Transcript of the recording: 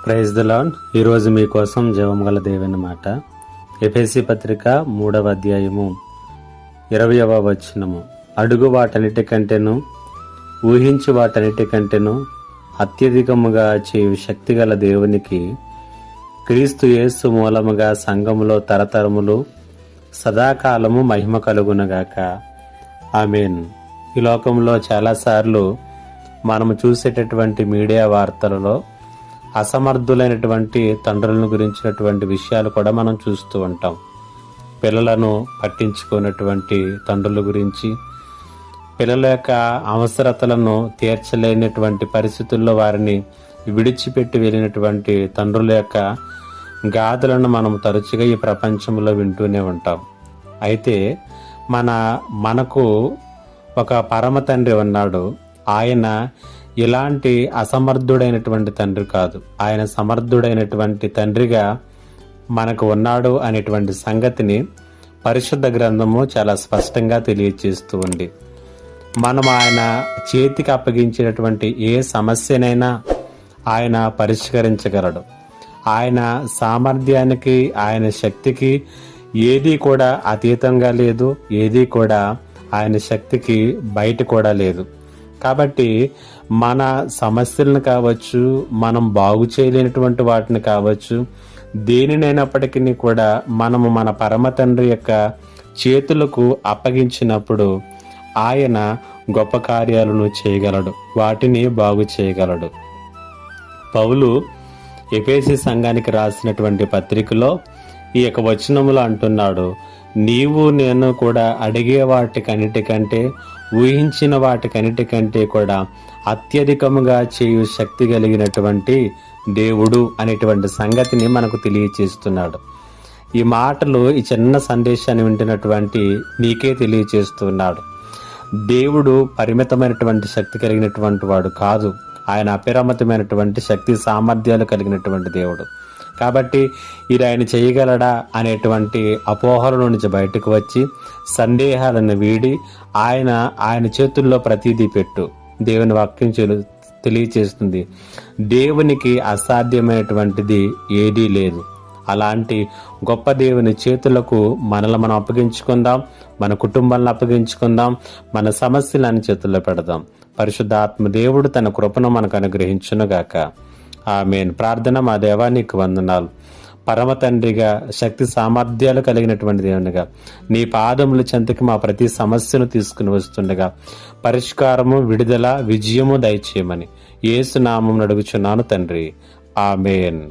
Praise the lord. ఈరోజు మీకోసం జీవం గల దేవుని మాట. ఎఫెసీ పత్రిక 3వ అధ్యాయము 20వ వచనము. అడుగు వాటన్నిటికంటేను ఊహించు వాటన్నిటికంటేను అత్యధికముగా చేయు శక్తి గల దేవునికి క్రీస్తు యేసు మూలముగా సంఘములో తరతరములు సదాకాలము మహిమ కలుగునగాక. ఆమేన్. ఈ లోకంలో చాలాసార్లు మనము చూసేటటువంటి మీడియా వార్తలలో అసమర్థులైనటువంటి తండ్రులను గురించినటువంటి విషయాలు కూడా మనం చూస్తూ ఉంటాం. పిల్లలను పట్టించుకున్నటువంటి తండ్రుల గురించి, పిల్లల యొక్క అవసరతలను తీర్చలేనటువంటి పరిస్థితుల్లో వారిని విడిచిపెట్టి వెళ్ళినటువంటి తండ్రుల యొక్క గాథలను మనం తరచుగా ఈ ప్రపంచంలో వింటూనే ఉంటాం. అయితే మనకు ఒక పరమ తండ్రి ఉన్నాడు. ఆయన ఇలాంటి అసమర్థుడైనటువంటి తండ్రి కాదు, ఆయన సమర్థుడైనటువంటి తండ్రిగా మనకు ఉన్నాడు అనేటువంటి సంగతిని పరిశుద్ధ గ్రంథము చాలా స్పష్టంగా తెలియజేస్తూ ఉంది. మనం ఆయన చేతికి అప్పగించినటువంటి ఏ సమస్యనైనా ఆయన పరిష్కరించగలడు. ఆయన సామర్థ్యానికి, ఆయన శక్తికి ఏదీ కూడా అతీతంగా లేదు, ఏదీ కూడా ఆయన శక్తికి బయట కూడా లేదు. కాబట్టి మన సమస్యలను కావచ్చు, మనం బాగు చేయలేనటువంటి వాటిని కావచ్చు, దేనినైనప్పటికీ కూడా మనము మన పరమ తండ్రి యొక్క చేతులకు అప్పగించినప్పుడు ఆయన గొప్ప కార్యాలను చేయగలడు, వాటిని బాగు చేయగలడు. పౌలు ఎఫెసీ సంఘానికి రాసినటువంటి పత్రికలో ఈ యొక్క వచనములు అంటున్నాడు, నీవు నేను కూడా అడిగే వాటికన్నిటికంటే, ఊహించిన వాటికన్నిటికంటే కూడా అత్యధికముగా చేయు శక్తి కలిగినటువంటి దేవుడు అనేటువంటి సంగతిని మనకు తెలియచేస్తున్నాడు. ఈ మాటలు, ఈ చిన్న సందేశాన్ని వింటున్నటువంటి నీకే తెలియచేస్తున్నాడు. దేవుడు పరిమితమైనటువంటి శక్తి కలిగినటువంటి వాడు కాదు, ఆయన అపరిమితమైనటువంటి శక్తి సామర్థ్యాలు కలిగినటువంటి దేవుడు. కాబట్టి ఇది ఆయన చేయగలడా అనేటువంటి అపోహల నుంచి బయటకు వచ్చి సందేహాలను వీడి ఆయన చేతుల్లో ప్రతిదీ పెట్టు. దేవుని వాక్యం తెలియచేస్తుంది, దేవునికి అసాధ్యమైనటువంటిది ఏదీ లేదు. అలాంటి గొప్ప దేవుని చేతులకు మనల్ని మనం అప్పగించుకుందాం, మన కుటుంబాలను అప్పగించుకుందాం, మన సమస్యలను చేతుల్లో పెడదాం. పరిశుద్ధాత్మ దేవుడు తన కృపను మనకు అనుగ్రహించునుగాక. ఆమేన్. ప్రార్థన. మా దేవా, నీకు వందనాలు. పరమ తండ్రిగా, శక్తి సామర్థ్యాలు కలిగినటువంటి దేవునిగా నీ పాదముల చెంతకి మా ప్రతి సమస్యను తీసుకుని వస్తుండగా పరిష్కారము, విడుదల, విజయము దయచేయమని యేసు నామమున అడుగుచున్నాను తండ్రి. ఆమేన్.